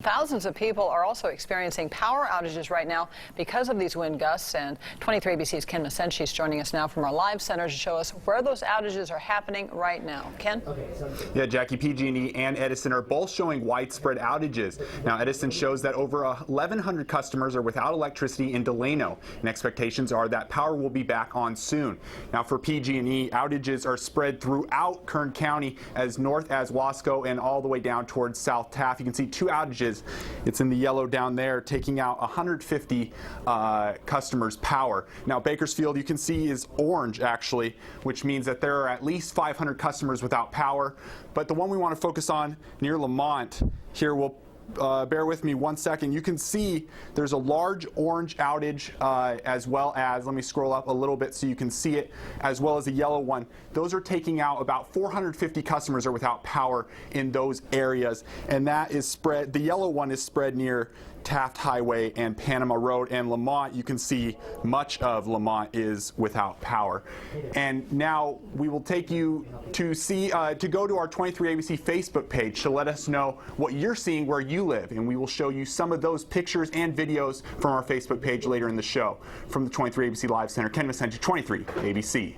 thousands of people are also experiencing power outages right now because of these wind gusts. And 23 ABC's Ken Masenchi is joining us now from our live center to show us where those outages are happening right now. Ken? Yeah, Jackie, PG&E and Edison are both showing widespread outages. Now, Edison shows that over 1,100 customers are without electricity in Delano, and expectations are that power will be back on soon. Now, for PG&E, outages are spread throughout Kern County, as north as Wasco and all the way down towards South Taft. You can see two outages. It's in the yellow down there, taking out 150 customers' power. Now, Bakersfield, you can see, is orange actually, which means that there are at least 500 customers without power. But the one we want to focus on near Lamont, here we'll bear with me one second. You can see there's a large orange outage as well as, let me scroll up a little bit so you can see it, as well as a yellow one. Those are taking out about 450 customers are without power in those areas, and that is spread, the yellow one is spread near Taft Highway and Panama Road, and Lamont, you can see much of Lamont is without power. And now we will take you to see to go to our 23 ABC Facebook page to let us know what you're seeing where you live, and we will show you some of those pictures and videos from our Facebook page later in the show. From the 23 ABC Live Center, Ken Masenchi, 23 ABC.